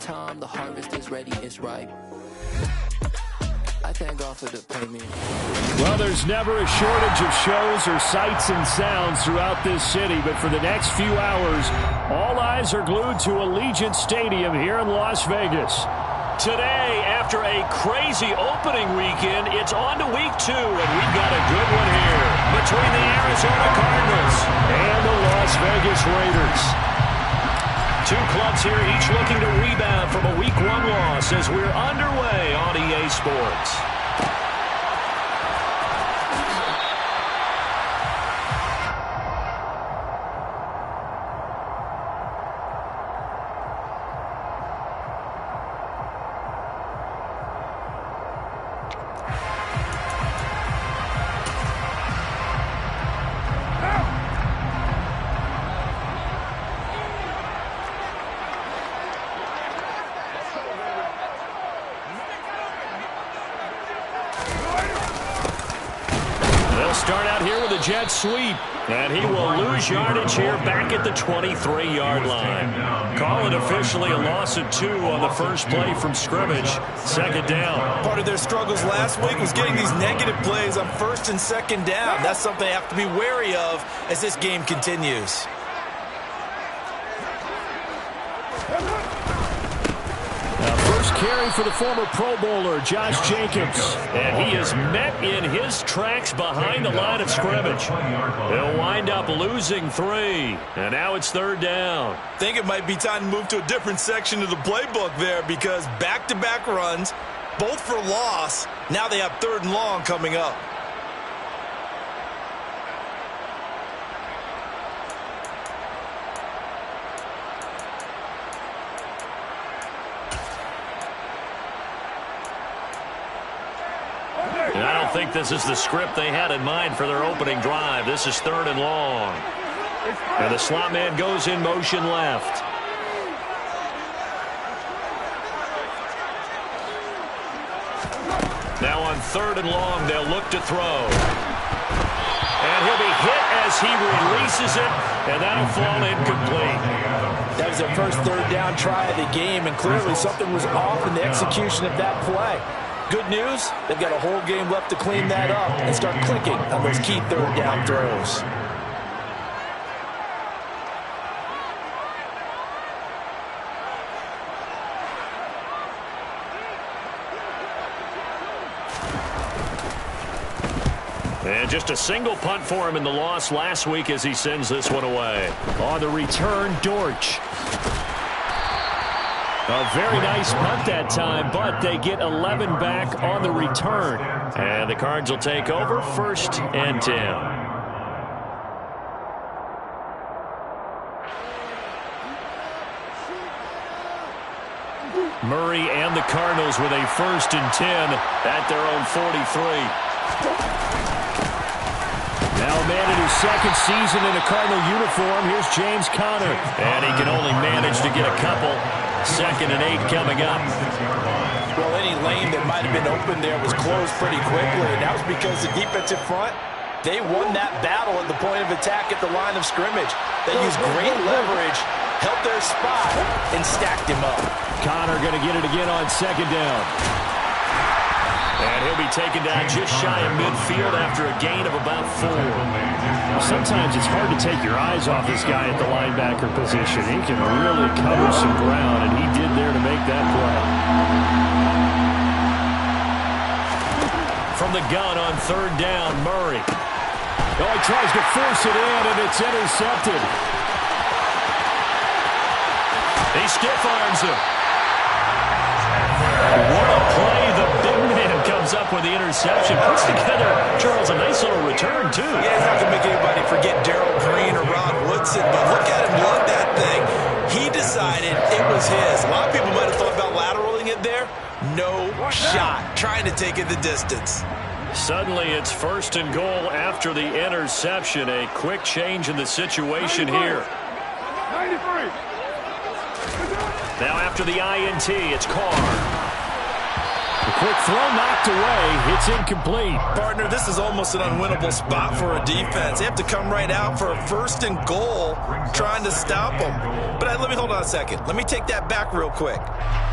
time the harvest is ready, it's ripe. I thank God for the payment. Well, there's never a shortage of shows or sights and sounds throughout this city, but for the next few hours, all eyes are glued to Allegiant Stadium here in Las Vegas. Today, after a crazy opening weekend, it's on to week 2, and we've got a good one here between the Arizona Cardinals and the Las Vegas Raiders. Two clubs here, each looking to rebound from a Week 1 loss as we're underway on EA Sports. Start out here with a jet sweep, and he will lose yardage here back at the 23-yard line. Call it officially a loss of 2 on the first play from scrimmage. Second down. Part of their struggles last week was getting these negative plays on first and second down. That's something they have to be wary of as this game continues. Carry for the former Pro Bowler, Josh Jacobs. And he is met in his tracks behind the line of scrimmage. He'll wind up losing 3. And now it's third down. I think it might be time to move to a different section of the playbook there because back-to-back runs, both for loss. Now they have third and long coming up. And I don't think this is the script they had in mind for their opening drive. This is third and long. And the slot man goes in motion left. Now on third and long, they'll look to throw. And he'll be hit as he releases it, and that'll fall incomplete. That was their first third down try of the game, and clearly something was off in the execution of that play. Good news, they've got a whole game left to clean that up and start clicking on those key third down throws. And just a single punt for him in the loss last week as he sends this one away. On the return, Dortch. A very nice punt that time, but they get 11 back on the return. And the Cards will take over first and 10. Murray and the Cardinals with a first and 10 at their own 43. Now a man in his second season in a Cardinal uniform. Here's James Conner. And he can only manage to get a couple. Second and 8 coming up. Well, any lane that might have been open there was closed pretty quickly. And that was because the defensive front, they won that battle at the point of attack at the line of scrimmage. They used great leverage, held their spot, and stacked him up. Conner going to get it again on second down. And he'll be taken down just shy of midfield after a gain of about 4. Sometimes it's hard to take your eyes off this guy at the linebacker position. He can really cover some ground, and he did there to make that play. From the gun on third down, Murray. Oh, he tries to force it in, and it's intercepted. He stiff arms him. What a play. The big man comes up with the interception. Puts together, Charles, a nice little return, too. Yeah, he's not going to make anybody forget Darrell Green or Rod Woodson, but look at him lug that thing. He decided it was his. A lot of people might have thought about lateraling it there. No shot. Trying to take it the distance. Suddenly, it's first and goal after the interception. A quick change in the situation here. 93. Now after the INT, it's Carr. A quick throw knocked away. It's incomplete. Partner, this is almost an unwinnable spot for a defense. They have to come right out for a first and goal trying to stop them. But let me hold on a second. Let me take that back real quick.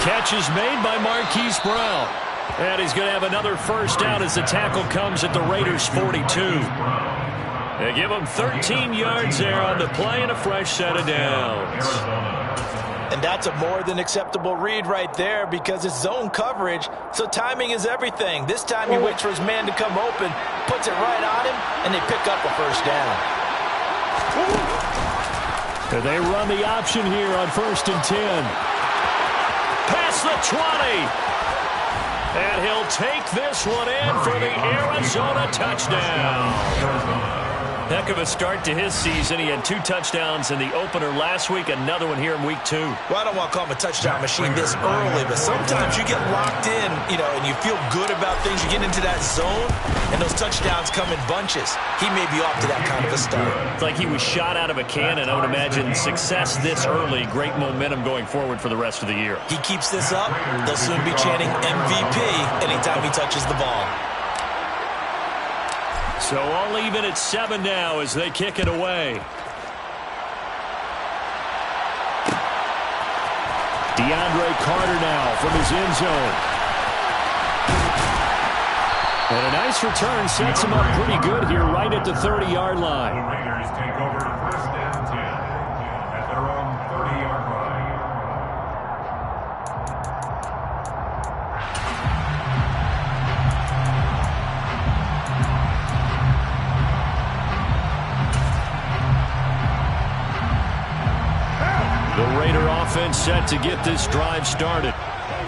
Catch is made by Marquise Brown. And he's going to have another first down as the tackle comes at the Raiders' 42. They give him 13 yards there on the play and a fresh set of downs. And that's a more than acceptable read right there because it's zone coverage, so timing is everything. This time he waits for his man to come open, puts it right on him, and they pick up a first down. And they run the option here on 1st and 10. Past the 20. And he'll take this one in for the Arizona touchdown. Heck of a start to his season. He had 2 touchdowns in the opener last week, another one here in week 2. Well, I don't want to call him a touchdown machine this early, but sometimes you get locked in, and you feel good about things. You get into that zone, and those touchdowns come in bunches. He may be off to that kind of a start. It's like he was shot out of a cannon. I would imagine success this early, great momentum going forward for the rest of the year. He keeps this up, they'll soon be chanting MVP anytime he touches the ball. So all even at 7 now as they kick it away. DeAndre Carter now from his end zone. And a nice return sets him up pretty good here right at the 30-yard line. The Raiders take over 1st and 10 at their own 30-yard line. The Raider offense set to get this drive started.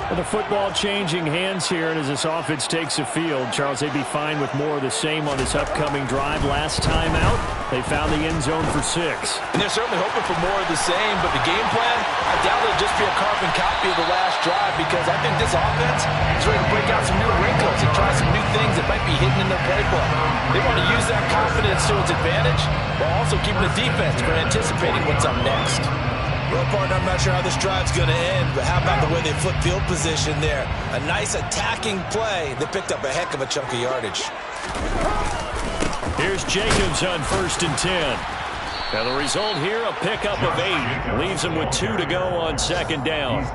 Well, the football changing hands here, and as this offense takes the field, Charles, they'd be fine with more of the same on this upcoming drive. Last time out, they found the end zone for 6. And they're certainly hoping for more of the same, but the game plan, I doubt it'll just be a carbon copy of the last drive because I think this offense is ready to break out some new wrinkles and try some new things that might be hidden in their playbook. They want to use that confidence to its advantage while also keeping the defense from anticipating what's up next. Well, partner, I'm not sure how this drive's going to end, but how about the way they flip field position there? A nice attacking play that picked up a heck of a chunk of yardage. Here's Jacobs on 1st and 10. Now the result here, a pickup of 8. Leaves them with 2 to go on 2nd down.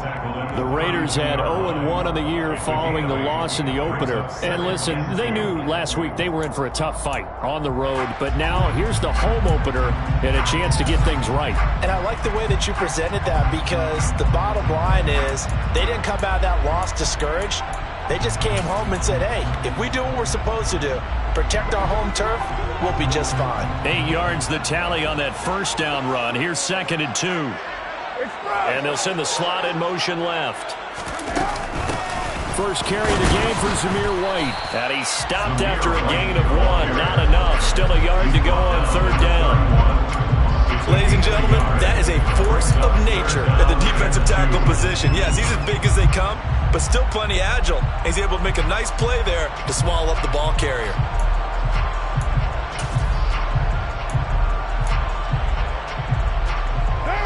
The Raiders had 0-1 on the year following the loss in the opener. And listen, they knew last week they were in for a tough fight on the road. But now here's the home opener and a chance to get things right. And I like the way that you presented that because the bottom line is they didn't come out of that loss discouraged. They just came home and said, hey, if we do what we're supposed to do, protect our home turf, we'll be just fine. 8 yards the tally on that 1st down run. Here's 2nd and 2. And they'll send the slot in motion left. First carry of the game for Zamir White. And he stopped after a gain of 1. Not enough. Still a yard to go on 3rd down. Ladies and gentlemen, that is a force of nature at the defensive tackle position. Yes, he's as big as they come, but still plenty agile. He's able to make a nice play there to swallow up the ball carrier.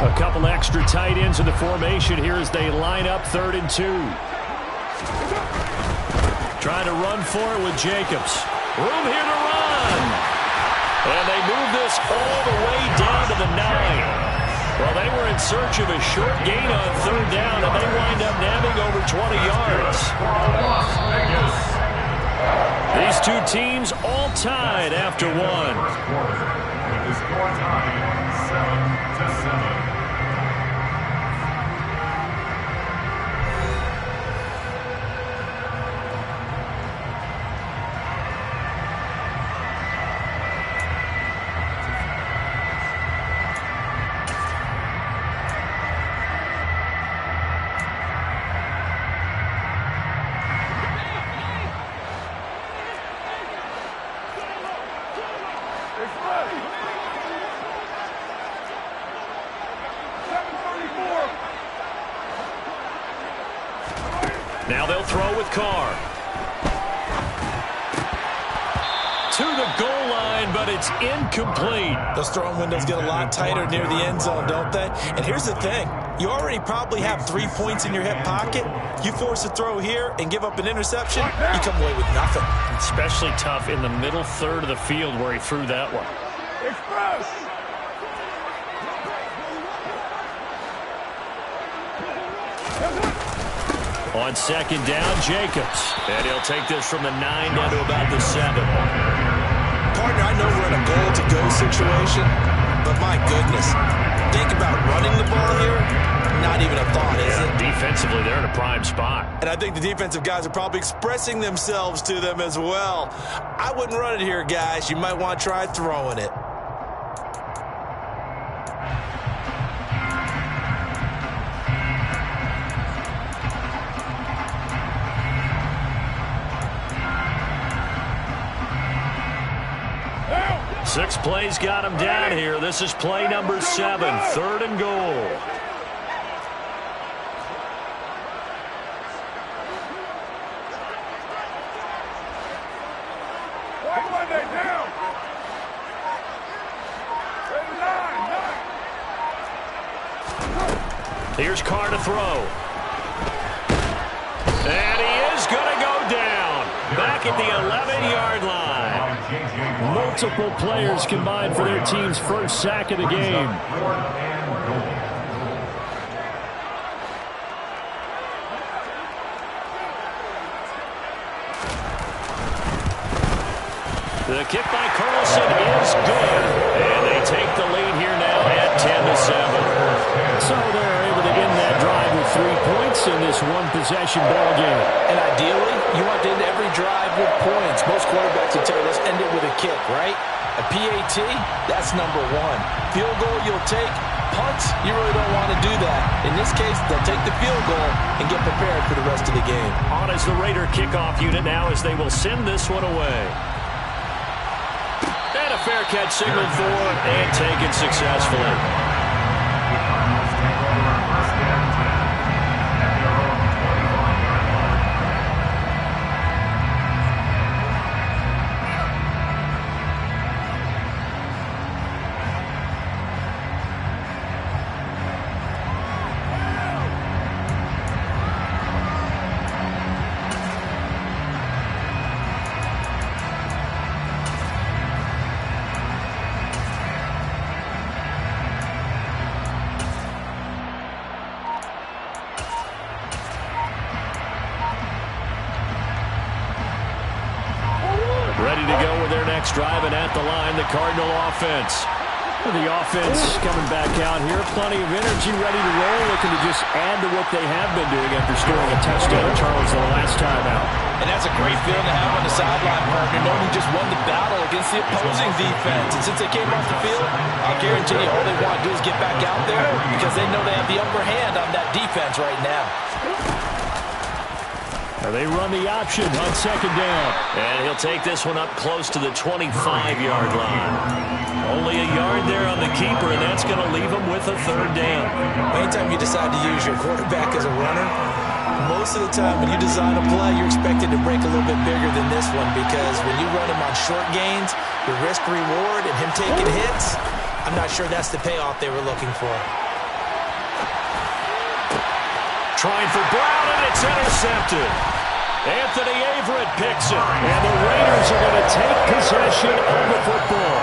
A couple extra tight ends in the formation here as they line up 3rd and 2. Trying to run for it with Jacobs. Room here to run. And they move this all the way down to the 9. Well, they were in search of a short gain on 3rd down, and they wind up nabbing over 20 yards. These two teams all tied after 1. With the score tied 7-7. Now they'll throw with Carr. To the goal line, but it's incomplete. Those throwing windows get a lot tighter near the end zone, don't they? And here's the thing. You already probably have 3 points in your hip pocket. You force a throw here and give up an interception, you come away with nothing. Especially tough in the middle third of the field where he threw that one. Express! On second down, Jacobs. And he'll take this from the 9 down to about the 7. Partner, I know we're in a goal-to-go situation, but my goodness, think about running the ball here. Not even a thought, is it? Defensively, they're in a prime spot. And I think the defensive guys are probably expressing themselves to them as well. I wouldn't run it here, guys. You might want to try throwing it. Six plays got him down here. This is play number 7, 3rd and goal. Here's Carr to throw. And he is going to go down. Back at the 11-yard line. Multiple players combined for their team's first sack of the game. The kick by Carlson is good. And they take the lead here now at 10-7. So they're able to end that drive with 3 points in this one-possession ball game. And ideally, you want to end every drive with points. Most quarterbacks would tell you, let's end it with a kick, right? A PAT, that's number 1. Field goal, you'll take. Punts, you really don't want to do that. In this case, they'll take the field goal and get prepared for the rest of the game. On as the Raider kickoff unit now as they will send this one away. And a fair catch signaled for and taken successfully. Ready to go with their next drive, and at the line, the Cardinal offense. The offense coming back out here. Plenty of energy, ready to roll, looking to just add to what they have been doing after scoring a touchdown to Charles the last time out. And that's a great feeling to have on the sideline, partner, knowing you just won the battle against the opposing defense. And since they came off the field, I'll guarantee you all they want to do is get back out there because they know they have the upper hand on that defense right now. They run the option on second down. And he'll take this one up close to the 25-yard line. Only a yard there on the keeper, and that's going to leave him with a 3rd down. Anytime you decide to use your quarterback as a runner, most of the time when you design a play, you're expected to break a little bit bigger than this one because when you run him on short gains, the risk-reward and him taking hits, I'm not sure that's the payoff they were looking for. Trying for Brown, and it's intercepted. Anthony Averett picks it, and the Raiders are going to take possession of the football.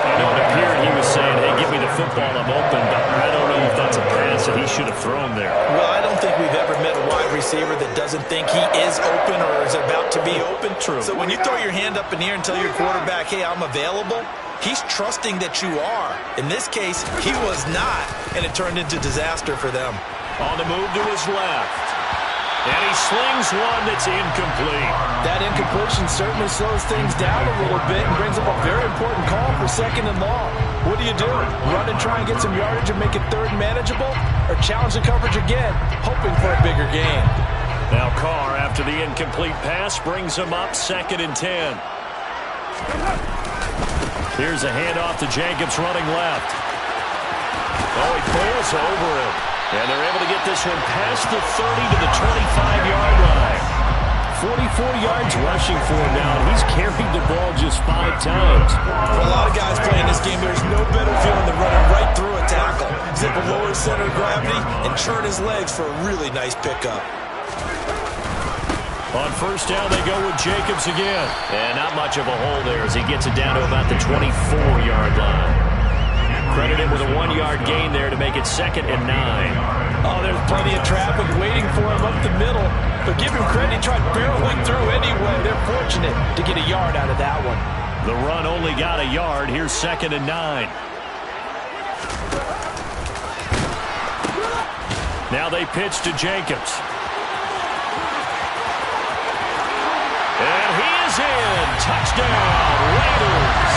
I know it appeared he was saying, hey, give me the football, I'm open, but I don't know if that's a pass that he should have thrown there. Well, I don't think we've ever met a wide receiver that doesn't think he is open or is about to be open. True. So when you throw your hand up in the air and tell your quarterback, hey, I'm available, he's trusting that you are. In this case, he was not, and it turned into disaster for them. On the move to his left. And he slings one that's incomplete. That incompletion certainly slows things down a little bit and brings up a very important call for 2nd and long. What do? Run and try and get some yardage and make it 3rd and manageable? Or challenge the coverage again, hoping for a bigger gain? Now Carr, after the incomplete pass, brings him up 2nd and 10. Here's a handoff to Jacobs running left. Oh, he pulls over him. And they're able to get this one past the 30 to the 25-yard line. 44 yards rushing for him now, and he's carried the ball just 5 times. For a lot of guys playing this game, there's no better feeling than running right through a tackle. Zip a lower center of gravity and churn his legs for a really nice pickup. On 1st down, they go with Jacobs again. And not much of a hole there as he gets it down to about the 24-yard line. Credited with a 1-yard gain there to make it 2nd and 9. Oh, there's plenty of traffic waiting for him up the middle. But give him credit, he tried barreling through anyway. They're fortunate to get a yard out of that one. The run only got a yard. Here's 2nd and 9. Now they pitch to Jacobs. And he is in. Touchdown, Raiders.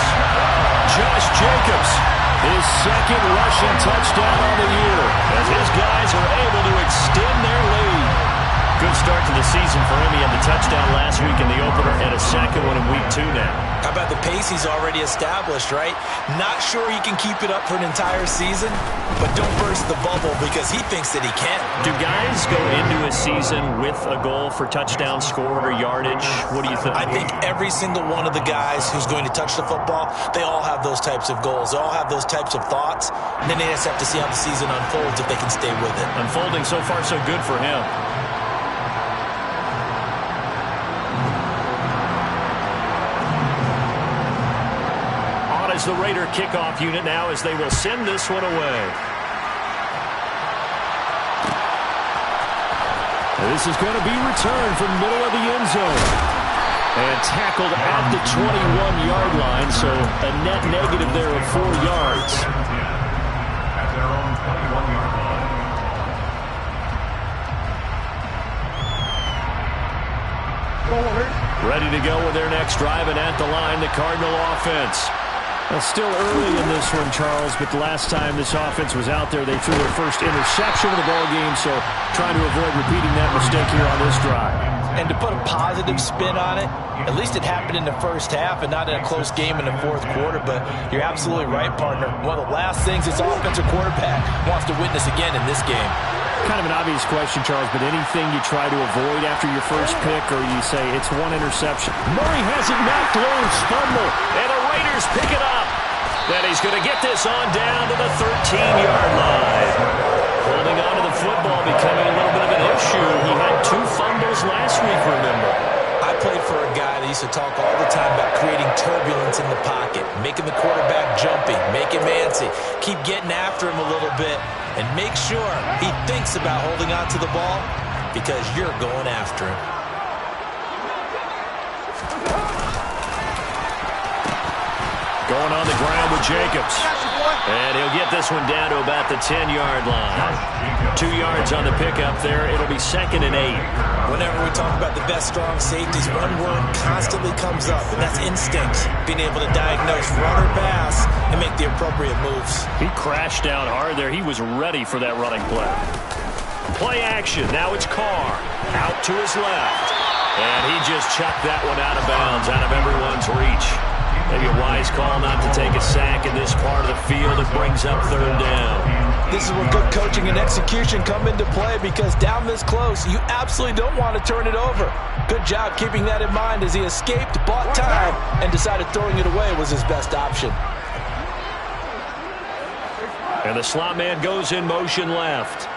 Josh Jacobs, his 2nd rushing touchdown on the year, as his guys are able to extend their lead. Good start to the season for him. He had the touchdown last week in the opener and a 2nd one in week 2 now. How about the pace he's already established, right? Not sure he can keep it up for an entire season, but don't burst the bubble because he thinks that he can. Do guys go into a season with a goal for touchdown scored or yardage? What do you think? I think every single one of the guys who's going to touch the football, they all have those types of goals. They all have those types of thoughts. And then they just have to see how the season unfolds if they can stay with it. Unfolding so far so good for him. Is the Raider kickoff unit now as they will send this one away. This is going to be returned from the middle of the end zone. And tackled at the 21-yard line, so a net negative there of 4 yards. At their own 21-yard line. Ready to go with their next drive, and at the line, the Cardinal offense. Well, still early in this one, Charles, but the last time this offense was out there, they threw their first interception of the ballgame, so trying to avoid repeating that mistake here on this drive. And to put a positive spin on it, at least it happened in the first half and not in a close game in the 4th quarter, but you're absolutely right, partner. One of the last things this offensive quarterback wants to witness again in this game. Kind of an obvious question, Charles, but anything you try to avoid after your first pick, or you say it's one interception? Murray has it knocked loose, fumble, and the Raiders pick it up. Then he's going to get this on down to the 13-yard line. Holding on to the football becoming a little bit of an issue. He had 2 fumbles last week, remember. I played for a guy that used to talk all the time about creating turbulence in the pocket, making the quarterback jumpy, make him antsy, keep getting after him a little bit, and make sure he thinks about holding on to the ball because you're going after him. Going on the ground with Jacobs. And he'll get this one down to about the 10-yard line. 2 yards on the pickup there. It'll be 2nd and 8. Whenever we talk about the best strong safeties, one word constantly comes up, and that's instinct. Being able to diagnose run or pass and make the appropriate moves. He crashed down hard there. He was ready for that running play. Play action. Now it's Carr. Out to his left. And he just chucked that one out of bounds, out of everyone's reach. Maybe a wise call not to take a sack in this part of the field. It brings up 3rd down. This is where good coaching and execution come into play because down this close, you absolutely don't want to turn it over. Good job keeping that in mind as he escaped, bought time, and decided throwing it away was his best option. And the slot man goes in motion left.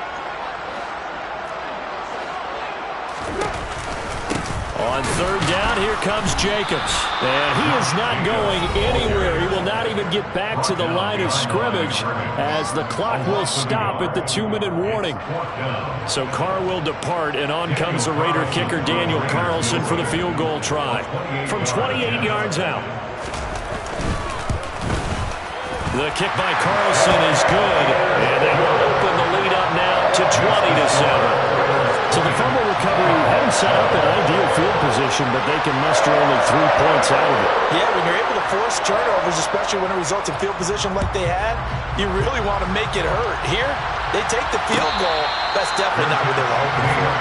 On 3rd down, here comes Jacobs. And he is not going anywhere. He will not even get back to the line of scrimmage as the clock will stop at the 2-minute warning. So Carr will depart, and on comes the Raider kicker, Daniel Carlson, for the field goal try. From 28 yards out. The kick by Carlson is good, and they will open the lead up now to 20-7. So the fumble recovery hadn't set up an ideal field position, but they can muster only 3 points out of it. Yeah, when you're able to force turnovers, especially when it results in field position like they had, you really want to make it hurt. Here, they take the field goal. That's definitely not what they were hoping for.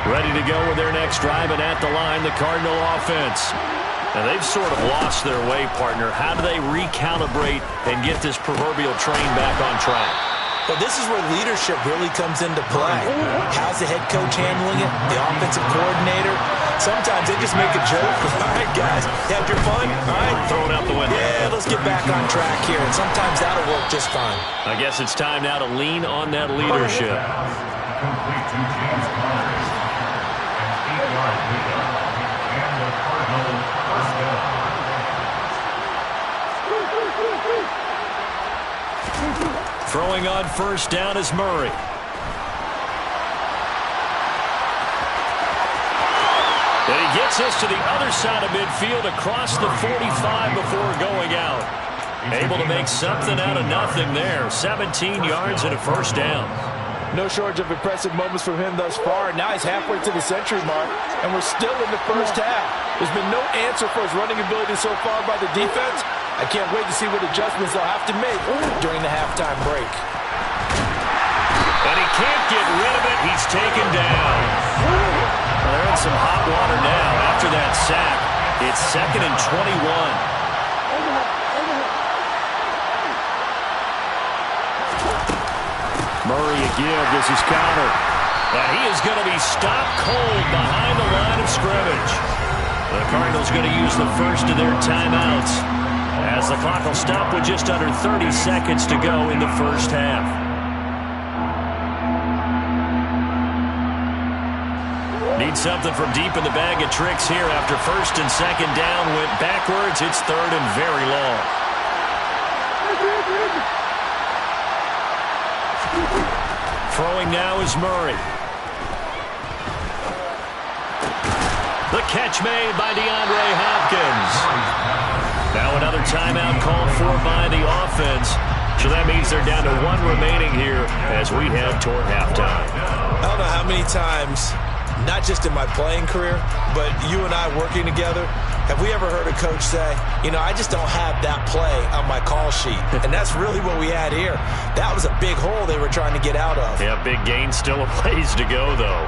Ready to go with their next drive, and at the line, the Cardinal offense. And they've sort of lost their way, partner. How do they recalibrate and get this proverbial train back on track? Well, this is where leadership really comes into play. How's the head coach handling it? The offensive coordinator? Sometimes they just make a joke. All right, guys, you had your fun? All right. Throw it out the window. Yeah, let's get back on track here. And sometimes that'll work just fine. I guess it's time now to lean on that leadership. Complete to James Conner. And 8 yards. yard pickup. And the Cardinals first down. Throwing on first down is Murray. And he gets us to the other side of midfield across the 45 before going out. Able to make something out of nothing there. 17 yards and a first down. No shortage of impressive moments from him thus far. Now he's halfway to the century mark, and we're still in the first half. There's been no answer for his running ability so far by the defense. I can't wait to see what adjustments they'll have to make during the halftime break. And he can't get rid of it. He's taken down. Well, they're in some hot water now after that sack. It's 2nd and 21. Murray a give. This is counter. And he is going to be stopped cold behind the line of scrimmage. The Cardinals going to use the first of their timeouts as the clock will stop with just under 30 seconds to go in the first half. Need something from deep in the bag of tricks here after first and second down went backwards. It's 3rd and very long. Throwing now is Murray. The catch made by DeAndre Hopkins. Now another timeout called for by the offense. So that means they're down to 1 remaining here as we head toward halftime. I don't know how many times, not just in my playing career, but you and I working together, have we ever heard a coach say, you know, I just don't have that play on my call sheet. And that's really what we had here. That was a big hole they were trying to get out of. Yeah, big gain, still a ways to go, though.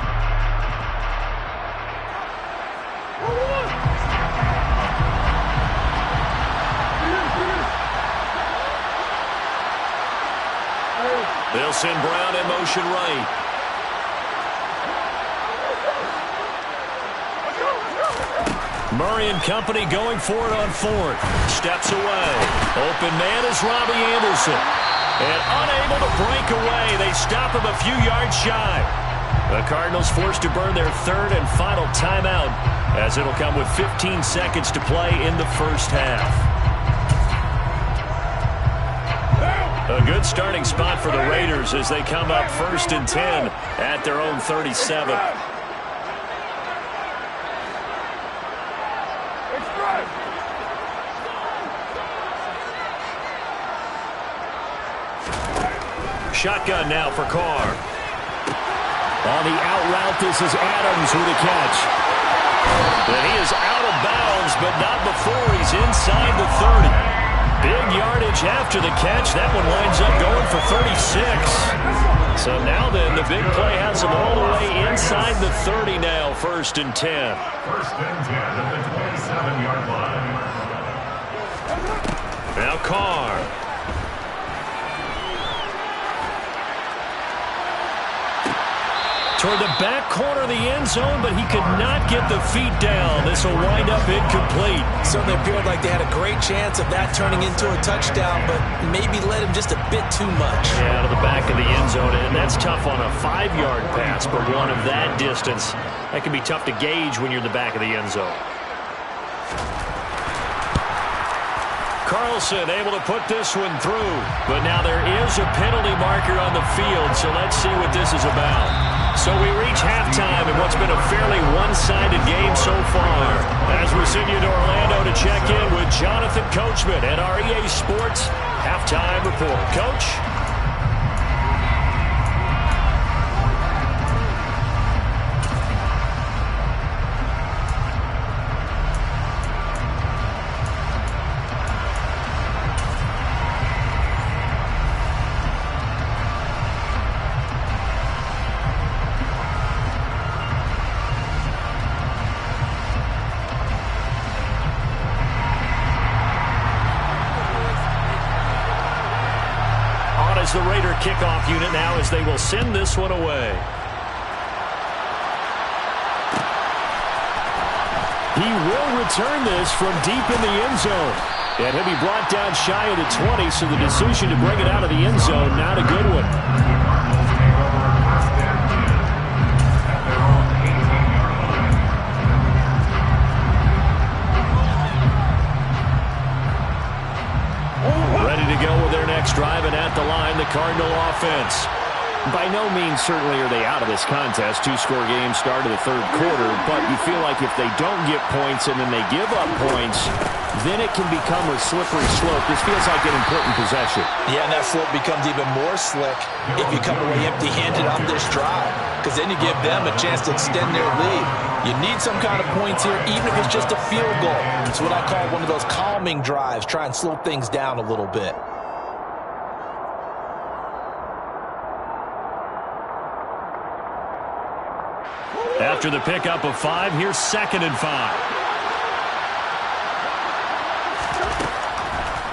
They'll send Brown in motion right. Murray and company going for it on 4th. Steps away. Open man is Robbie Anderson. And unable to break away. They stop him a few yards shy. The Cardinals forced to burn their 3rd and final timeout as it'll come with 15 seconds to play in the first half. A good starting spot for the Raiders as they come up 1st and 10 at their own 37. Shotgun now for Carr. On the out route, this is Adams with a catch. And he is out of bounds, but not before he's inside the 30. Big yardage after the catch. That one winds up going for 36. So now then, the big play has him all the way inside the 30 now, 1st and 10. 1st and 10 at the 27-yard line. Now Carr. Toward the back corner of the end zone, but he could not get the feet down. This will wind up incomplete. Certainly appeared like they had a great chance of that turning into a touchdown, but maybe led him just a bit too much. Yeah, to the back of the end zone, and that's tough on a 5-yard pass, but one of that distance, that can be tough to gauge when you're in the back of the end zone. Carlson able to put this one through, but now there is a penalty marker on the field, so let's see what this is about. So we reach halftime in what's been a fairly one-sided game so far. As we send you to Orlando to check in with Jonathan Coachman at our EA Sports Halftime Report. Coach? The Raider kickoff unit now as they will send this one away. He will return this from deep in the end zone. And he'll be brought down shy of the 20, so the decision to bring it out of the end zone, not a good one. The Cardinals take over 1st and 10 at their own 18-yard line. 1st driving at the line, the Cardinal offense. By no means certainly are they out of this contest. Two-score game start of the third quarter, but you feel like if they don't get points and then they give up points, then it can become a slippery slope. This feels like an important possession. Yeah, and that slope becomes even more slick if you come away empty-handed on this drive, because then you give them a chance to extend their lead. You need some kind of points here, even if it's just a field goal. It's what I call one of those calming drives. Try and slow things down a little bit. After the pickup of 5, here's 2nd and 5.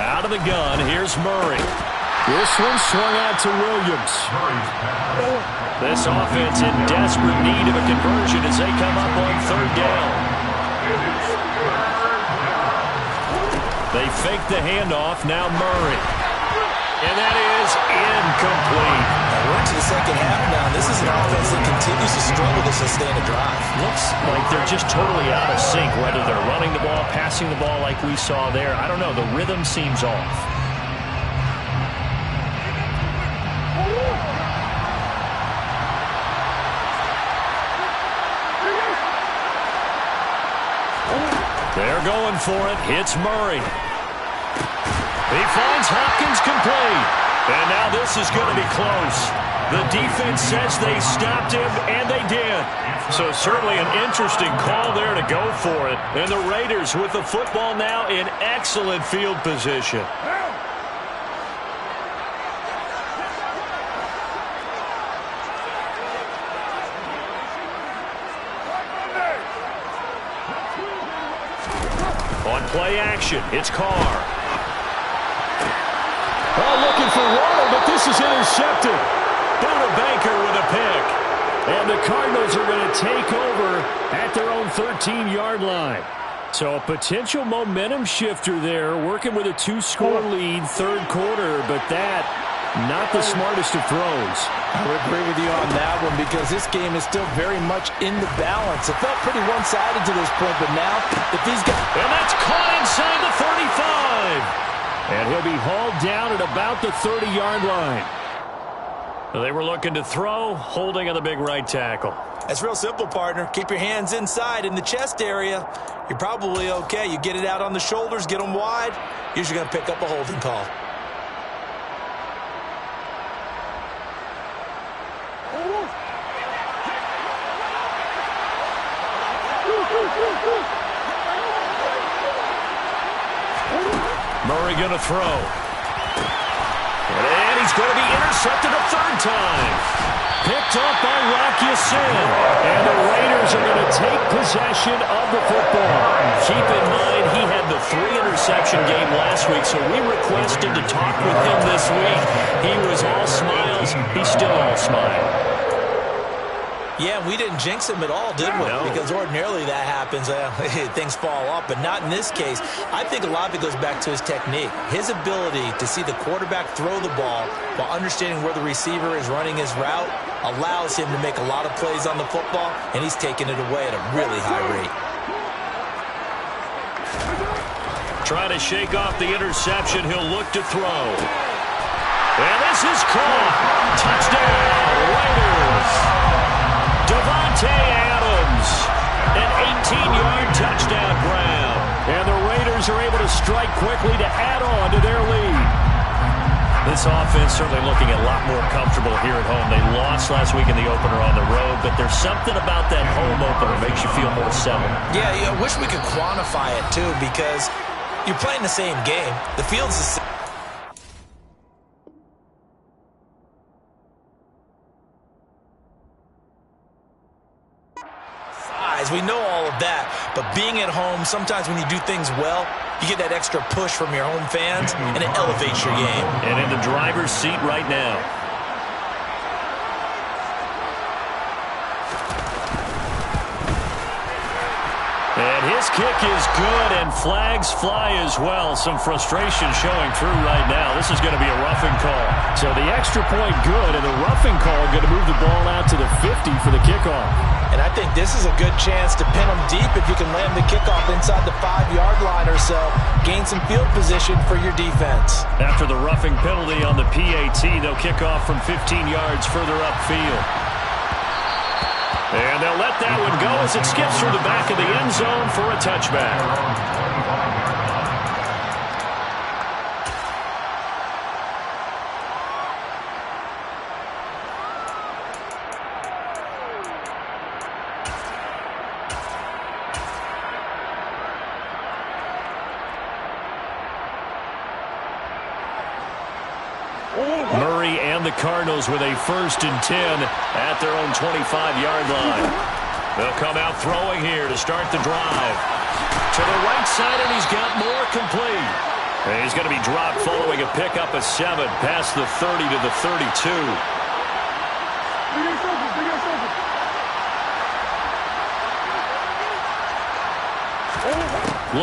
Out of the gun, here's Murray. This one swung out to Williams. This offense in desperate need of a conversion as they come up on 3rd down. They fake the handoff, now Murray. And that is incomplete. We're into the second half now. This is an offense that continues to struggle to sustain a drive. Looks like they're just totally out of sync, whether they're running the ball, passing the ball like we saw there. I don't know. The rhythm seems off. They're going for it. Hits Murray. He finds Hopkins complete. And now this is going to be close. The defense says they stopped him, and they did. So certainly an interesting call there to go for it. And the Raiders with the football now in excellent field position. On play action, it's Carr. Oh, looking for Waddle, but this is intercepted. Buda Baker with a pick. And the Cardinals are going to take over at their own 13-yard line. So a potential momentum shifter there, working with a 2-score lead, third quarter, but that, not the smartest of throws. I would agree with you on that one because this game is still very much in the balance. It felt pretty one-sided to this point, but now if these guys... And that's caught inside the 35. And he'll be hauled down at about the 30-yard line. They were looking to throw, holding on the big right tackle. That's real simple, partner. Keep your hands inside in the chest area. You're probably okay. You get it out on the shoulders, get them wide. Usually going to pick up a holding call. Murray going to throw. And he's going to be intercepted a third time. Picked up by Rock Ya-Sin. And the Raiders are going to take possession of the football. Keep in mind, he had the 3-interception game last week, so we requested to talk with him this week. He was all smiles. He's still all smile. Yeah, we didn't jinx him at all, did we? No. Because ordinarily that happens. Things fall off, but not in this case. I think a lot of it goes back to his technique. His ability to see the quarterback throw the ball while understanding where the receiver is running his route allows him to make a lot of plays on the football, and he's taking it away at a really high rate. Trying to shake off the interception. He'll look to throw. And this is caught. Touchdown, Raiders. Devontae Adams, an 18-yard touchdown grab. And the Raiders are able to strike quickly to add on to their lead. This offense certainly looking a lot more comfortable here at home. They lost last week in the opener on the road, but there's something about that home opener that makes you feel more settled. Yeah, I wish we could quantify it, too, because you're playing the same game. The field's the same. We know all of that, but being at home, sometimes when you do things well, you get that extra push from your home fans, and it elevates your game. And in the driver's seat right now. And his kick is good, and flags fly as well. Some frustration showing through right now. This is going to be a roughing call. So the extra point good, and the roughing call going to move the ball out to the 50 for the kickoff. And I think this is a good chance to pin them deep if you can land the kickoff inside the 5-yard line or so. Gain some field position for your defense. After the roughing penalty on the PAT, they'll kick off from 15 yards further upfield. And they'll let that one go as it skips through the back of the end zone for a touchback. Murray and the Cardinals with a 1st and 10 at their own 25-yard line. They'll come out throwing here to start the drive. To the right side, and he's got more complete. And he's going to be dropped following a pickup of 7 past the 30 to the 32.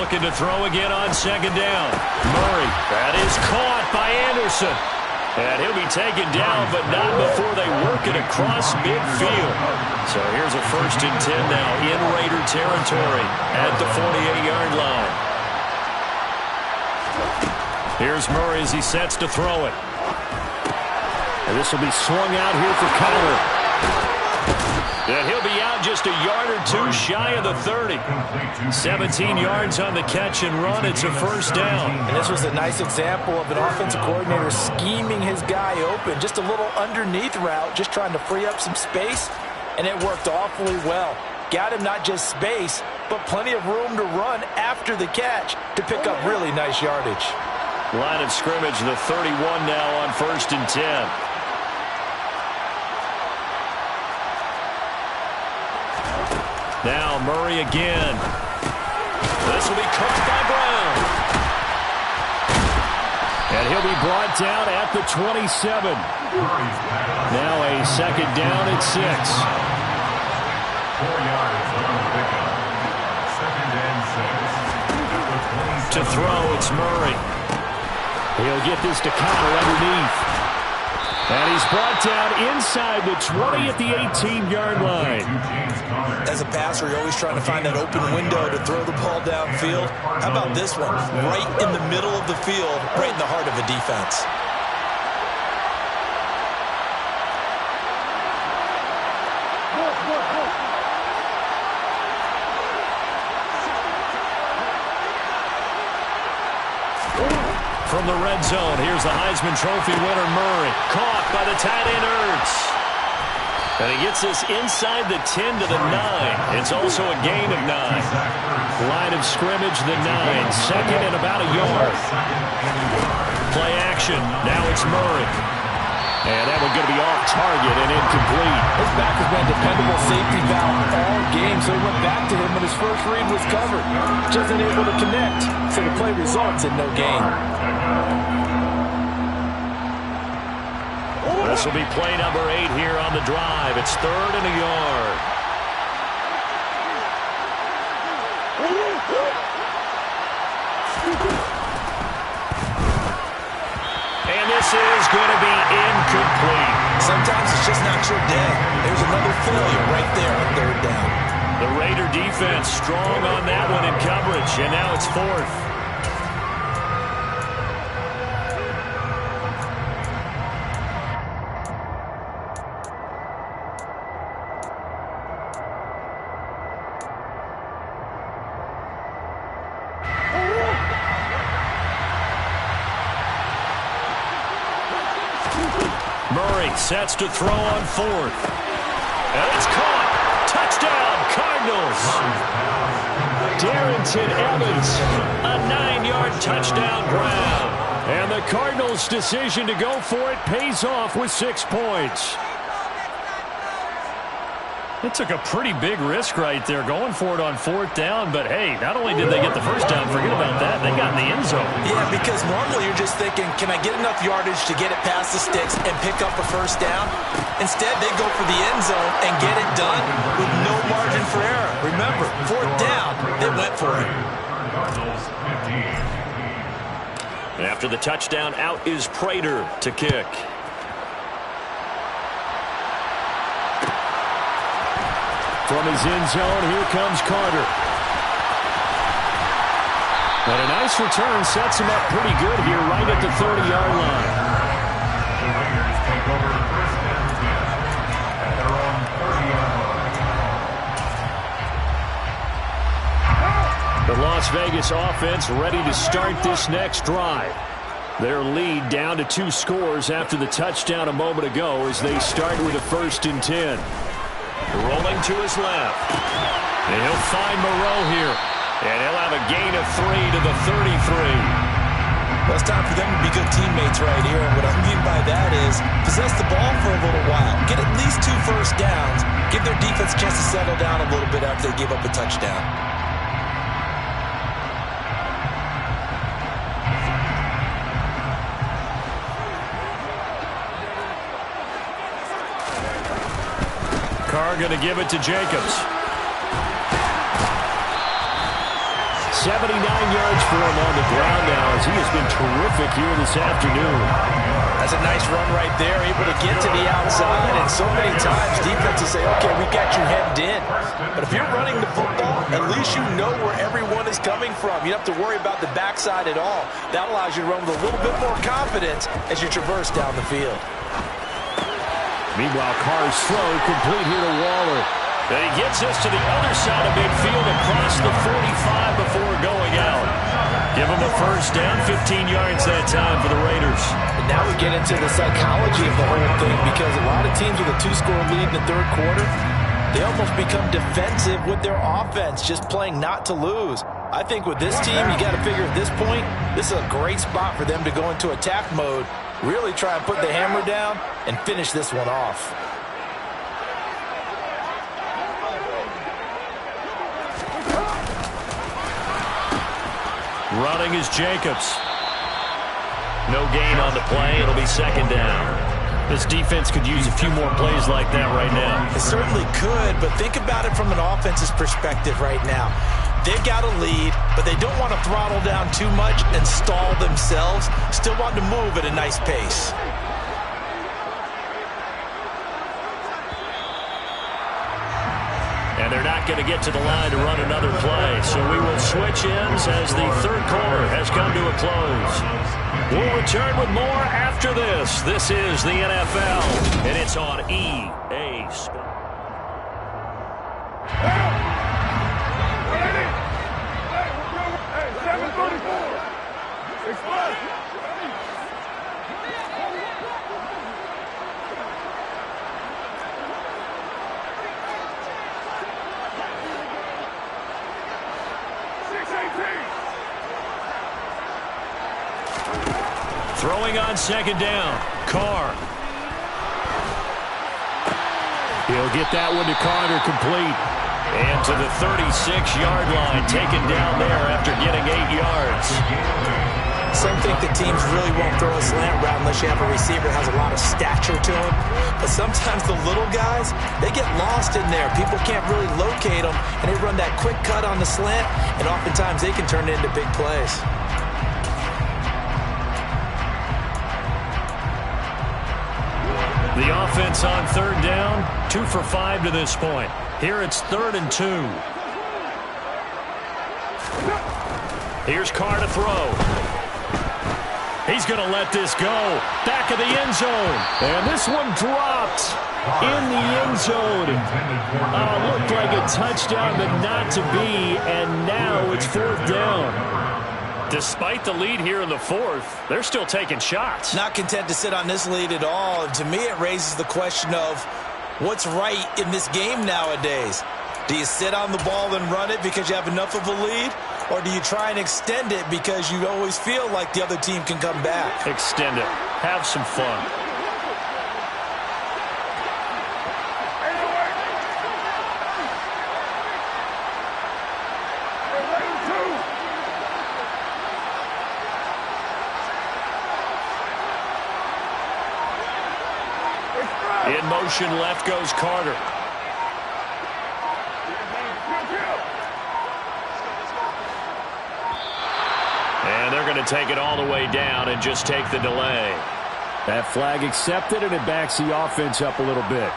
Looking to throw again on 2nd down. Murray, that is caught by Anderson. And he'll be taken down, but not before they work it across midfield. So here's a 1st and 10 now in Raider territory at the 48-yard line. Here's Murray as he sets to throw it. And this will be swung out here for Connor. And he'll be out just a yard or 2 shy of the 30. 17 yards on the catch and run. It's a 1st down. And this was a nice example of an offensive coordinator scheming his guy open. Just a little underneath route, just trying to free up some space, and it worked awfully well. Got him not just space, but plenty of room to run after the catch to pick up really nice yardage. Line of scrimmage, the 31 now on 1st and 10. Now Murray again. This will be cooked by Brown. And he'll be brought down at the 27. Now a 2nd down at 6. 4 yards on the pickup. 2nd and 6. To throw, it's Murray. He'll get this to Connor underneath. And he's brought down inside the 20 at the 18-yard line. As a passer, you're always trying to find that open window to throw the ball downfield. How about this one? Right in the middle of the field, right in the heart of a defense. From the red zone, here's the Heisman Trophy winner, Murray. Caught by the tight end, Ertz. And he gets this inside the 10 to the 9. It's also a gain of 9. Line of scrimmage, the 9. 2nd and about a yard. Play action. Now it's Murray. And that one's going to be off target and incomplete. His back has been a dependable safety valve all game, so he went back to him when his first read was covered. Just unable to connect, so the play results in no gain. This will be play number 8 here on the drive. It's 3rd and a yard. And this is going to be incomplete. Sometimes it's just not your day. There's another failure right there on 3rd down. The Raider defense strong on that one in coverage, and now it's 4th. Murray sets to throw on 4th. And it's caught. Touchdown, Cardinals. Darrington Evans, a 9-yard touchdown grab. And the Cardinals' decision to go for it pays off with 6 points. It took a pretty big risk right there going for it on 4th down, but hey, not only did they get the first down, forget about that, they got in the end zone. Yeah, because normally you're just thinking, can I get enough yardage to get it past the sticks and pick up a first down? Instead, they go for the end zone and get it done with no margin for error. Remember, 4th down, they went for it. And after the touchdown, out is Prater to kick. From his end zone, here comes Carter. And a nice return sets him up pretty good here right at the 30-yard line. The Raiders take over first and 10 at their own 30-yard line. The Las Vegas offense ready to start this next drive. Their lead down to 2 scores after the touchdown a moment ago as they start with a 1st and 10. Rolling to his left. And he'll find Moreau here. And he'll have a gain of 3 to the 33. Well, it's time for them to be good teammates right here. And what I mean by that is possess the ball for a little while. Get at least 2 first downs. Give their defense a chance to settle down a little bit after they give up a touchdown. Carr going to give it to Jacobs. 79 yards for him on the ground now as he has been terrific here this afternoon. That's a nice run right there, able to get to the outside, and so many times defenses say, okay, we got you hemmed in. But if you're running the football, at least you know where everyone is coming from. You don't have to worry about the backside at all. That allows you to run with a little bit more confidence as you traverse down the field. Meanwhile, Carr's throw complete here to Waller. And he gets us to the other side of midfield across the 45 before going out. Give him a first down, 15 yards that time for the Raiders. And now we get into the psychology of the whole thing because a lot of teams with a 2-score lead in the 3rd quarter, they almost become defensive with their offense, just playing not to lose. I think with this team, you got to figure at this point, this is a great spot for them to go into attack mode, really try and put the hammer down and finish this one off. Running is Jacobs. No gain on the play. It'll be 2nd down. This defense could use a few more plays like that right now. It certainly could, but think about it from an offense's perspective right now. They've got a lead, but they don't want to throttle down too much and stall themselves. Still want to move at a nice pace. And they're not going to get to the line to run another play. So we will switch ends as the 3rd quarter has come to a close. We'll return with more after this. This is the NFL, and it's on EA Sports. Hey, 734. Express. Throwing on 2nd down, Carr. He'll get that one to Carter complete. And to the 36-yard line, taken down there after getting 8 yards. Some think the teams really won't throw a slant route unless you have a receiver that has a lot of stature to him. But sometimes the little guys, they get lost in there. People can't really locate them, and they run that quick cut on the slant, and oftentimes they can turn it into big plays. The offense on 3rd down, 2 for 5 to this point. Here it's 3rd and 2. Here's Carr to throw. He's going to let this go. Back of the end zone. And this one dropped in the end zone. Looked like a touchdown, but not to be. And now it's 4th down. Despite the lead here in the 4th, they're still taking shots. Not content to sit on this lead at all. And to me, it raises the question of what's right in this game nowadays. Do you sit on the ball and run it because you have enough of a lead? Or do you try and extend it because you always feel like the other team can come back? Extend it. Have some fun. In motion, left goes Carter. And they're going to take it all the way down and just take the delay. That flag accepted, and it backs the offense up a little bit.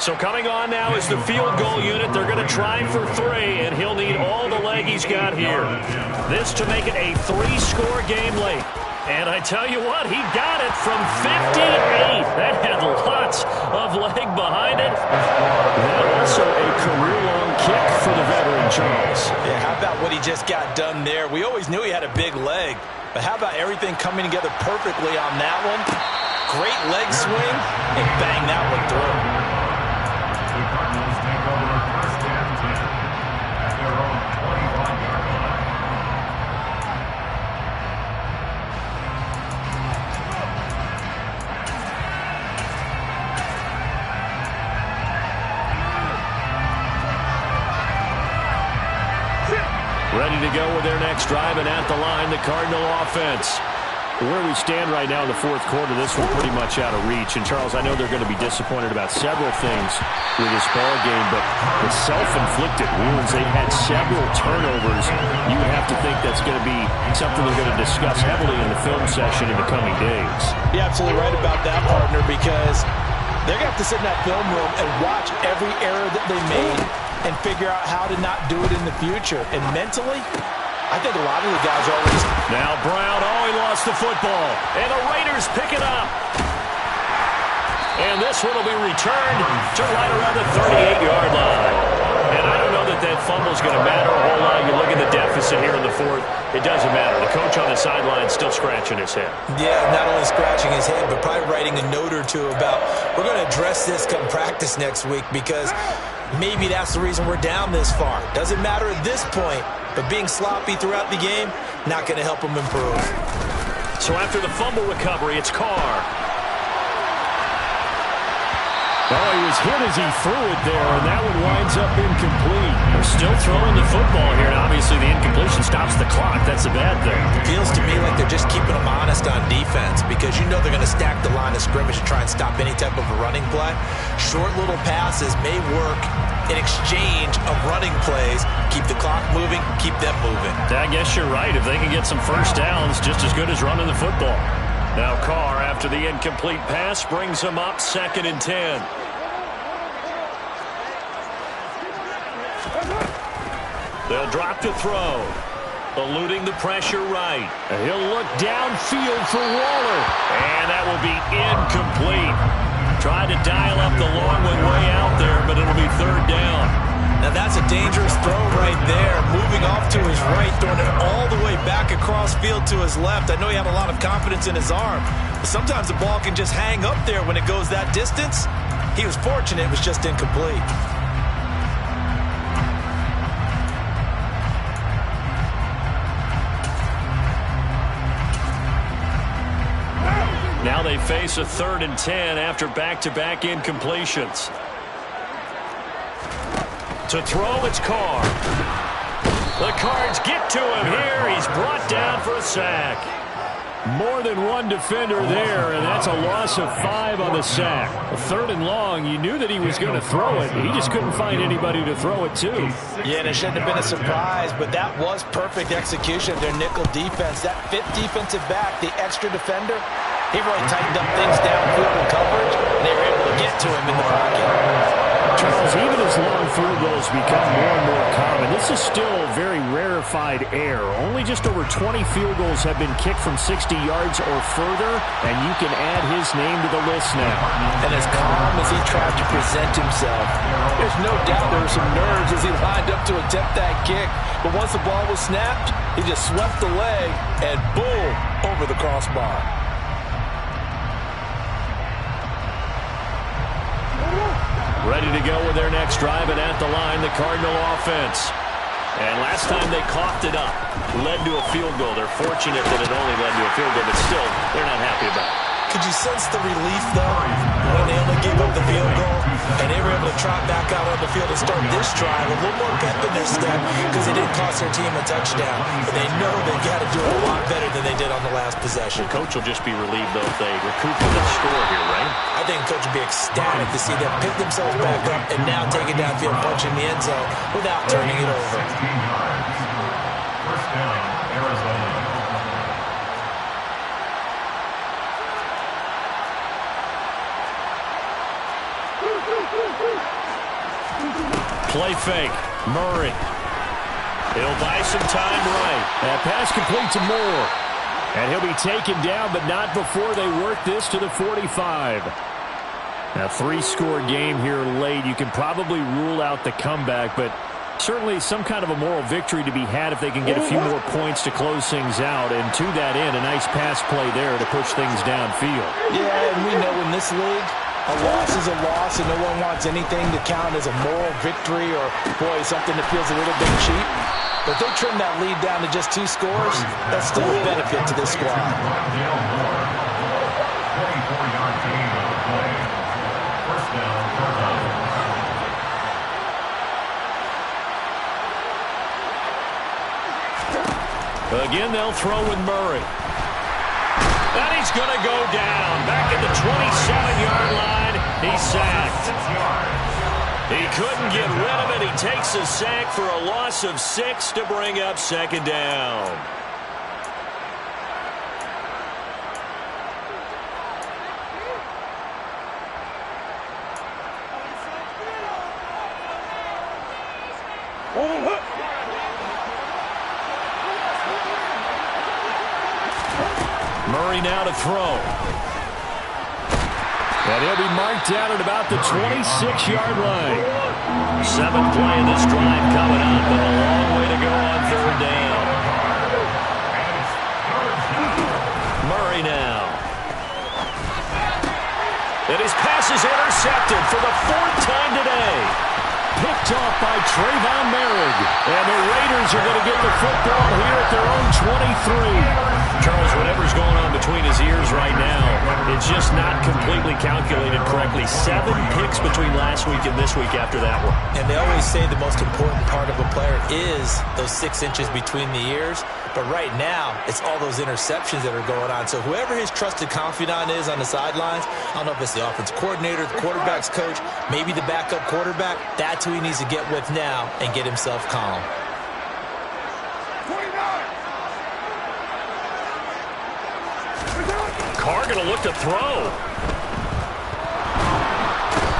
So coming on now is the field goal unit. They're going to try for 3, and he'll need all the leg he's got here. This to make it a 3-score game late. And I tell you what, he got it from 58. That had lots of leg behind it. And also a career-long kick for the veteran, Charles. Yeah, how about what he just got done there? We always knew he had a big leg, but how about everything coming together perfectly on that one? Great leg swing, and bang that one through. The Cardinals take over first and 10 at their own 25-yard line. Ready to go with their next drive, and at the line, the Cardinal offense. Where we stand right now in the fourth quarter, this one pretty much out of reach. And, Charles, I know they're going to be disappointed about several things with this ball game, but the self-inflicted wounds, they've had several turnovers. You would have to think that's going to be something they're going to discuss heavily in the film session in the coming days. You're absolutely right about that, partner, because they're going to have to sit in that film room and watch every error that they made and figure out how to not do it in the future. And mentally, I think a lot of the guys are always... Now Brown, he lost the football. And the Raiders pick it up. And this one will be returned to right around the 38-yard line. And I don't know that that fumble is going to matter a whole lot. You look at the deficit here in the fourth, it doesn't matter. The coach on the sideline is still scratching his head. Yeah, not only scratching his head, but probably writing a note or two about, we're going to address this come practice next week, because maybe that's the reason we're down this far. Doesn't matter at this point, but being sloppy throughout the game, not going to help him improve. So after the fumble recovery, it's Carr. He was hit as he threw it there, and that one winds up incomplete. They're still throwing the football here, and obviously the incompletion stops the clock. That's the bad thing. Feels to me like they're just keeping them honest on defense, because you know they're going to stack the line of scrimmage and try and stop any type of a running play. Short little passes may work in exchange of running plays. Keep the clock moving, keep them moving. I guess you're right. If they can get some first downs, just as good as running the football. Now Carr, after the incomplete pass, brings him up 2nd and 10. They'll drop to throw. Eluding the pressure right. He'll look downfield for Waller. And that will be incomplete. Tried to dial up the long one way out there, but it'll be 3rd down. Now that's a dangerous throw right there. Moving off to his right, throwing it all the way back across field to his left. I know he had a lot of confidence in his arm, but sometimes the ball can just hang up there when it goes that distance. He was fortunate, it was just incomplete. Now they face a 3rd and 10 after back-to-back incompletions. To throw, it's Carr. The Cards get to him here. He's brought down for a sack. More than one defender there, and that's a loss of 5 on the sack. A 3rd and long, you knew that he was going to throw it. He just couldn't find anybody to throw it to. Yeah, and it shouldn't have been a surprise, but that was perfect execution of their nickel defense. That 5th defensive back, the extra defender, he really tightened up things downfield in coverage, and they were able to get to him in the pocket. Charles, even as long field goals become more and more common, this is still very rarefied air. Only just over 20 field goals have been kicked from 60 yards or further, and you can add his name to the list now. And as calm as he tried to present himself, there's no doubt there were some nerves as he lined up to attempt that kick. But once the ball was snapped, he just swept the leg, and boom, over the crossbar. Ready to go with their next drive, and at the line, the Cardinal offense. And last time they coughed it up, led to a field goal. They're fortunate that it only led to a field goal, but still, they're not happy about it. Could you sense the relief, though, when they only gave up the field goal and they were able to trot back out on the field and start this drive? A little more pep in their step because they didn't cost their team a touchdown. But they know they've got to do it a lot better than they did on the last possession. The coach will just be relieved, though, if they recoup with a score here, right? I think the coach will be ecstatic to see them pick themselves back up and now take it downfield, punch in the end zone without turning it over. 16 yards. First down, Arizona. They fake. Murray. He'll buy some time right. That pass complete to Moore. And he'll be taken down, but not before they work this to the 45. Now, 3-score game here late. You can probably rule out the comeback, but certainly some kind of a moral victory to be had if they can get a few more points to close things out. And to that end, a nice pass play there to push things downfield. Yeah, and we know in this league, a loss is a loss, and no one wants anything to count as a moral victory or, boy, something that feels a little bit cheap. But if they trim that lead down to just 2 scores, that's still a benefit to this squad. 24-yard gain on the play. First down, Cardinals. Again, they'll throw with Murray. And he's going to go down. Back at the 27-yard line. He's sacked. He couldn't get rid of it. He takes a sack for a loss of 6 to bring up second down. Murray now to throw. And he'll be marked down at about the 26-yard line. 7th play of this drive coming up, but a long way to go on third down. Murray now. And his pass is intercepted for the 4th time today. Picked off by Trayvon Merrick. And the Raiders are going to get the football here at their own 23. Charles, whatever's going on between his ears right now, it's just not completely calculated correctly. 7 picks between last week and this week after that one. And they always say the most important part of a player is those 6 inches between the ears. But right now, it's all those interceptions that are going on. So whoever his trusted confidant is on the sidelines, I don't know if it's the offense coordinator, the quarterback's coach, maybe the backup quarterback, that's who he needs to get with now and get himself calm. Carr going to look to throw.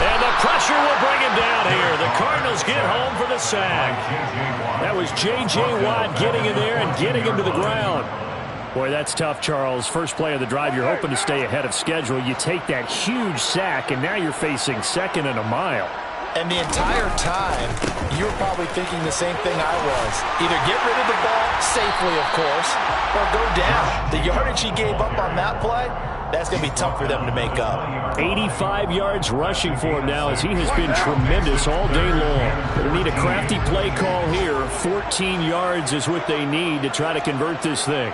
And the pressure will bring him down here. The Cardinals get home for the sack. That was J.J. Watt getting in there and getting him to the ground. Boy, that's tough, Charles. First play of the drive, you're hoping to stay ahead of schedule. You take that huge sack, and now you're facing 2nd and a mile. And the entire time, you were probably thinking the same thing I was. Either get rid of the ball, safely of course, or go down. The yardage he gave up on that play, that's going to be tough for them to make up. 85 yards rushing for him now as he has been tremendous all day long. They need a crafty play call here. 14 yards is what they need to try to convert this thing.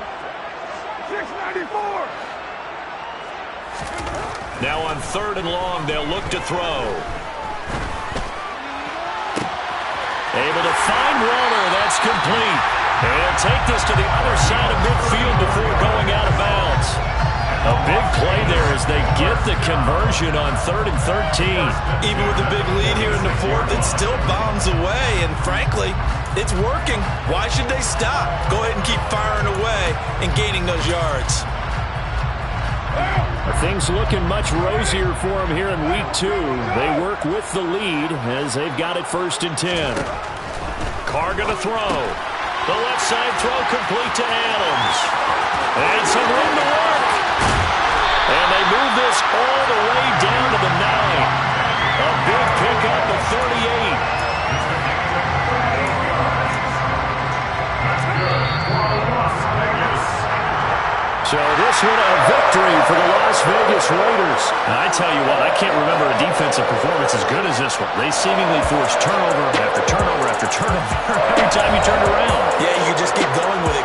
694. Now on 3rd and long, they'll look to throw. Able to find Waller. That's complete. And he'll take this to the other side of midfield before going out of bounds. A big play there as they get the conversion on 3rd and 13. Even with the big lead here in the 4th, it still bombs away. And frankly, it's working. Why should they stop? Go ahead and keep firing away and gaining those yards. Things looking much rosier for them here in week 2. They work with the lead as they've got it 1st and 10. Carr going to throw. The left side throw complete to Adams. And some room to work. And they move this all the way down to the 9. A big pickup of 38. So this one a victory for the Las Vegas Raiders. And I tell you what, I can't remember a defensive performance as good as this one. They seemingly forced turnover after turnover after turnover every time you turned around. Yeah, you just keep going with it.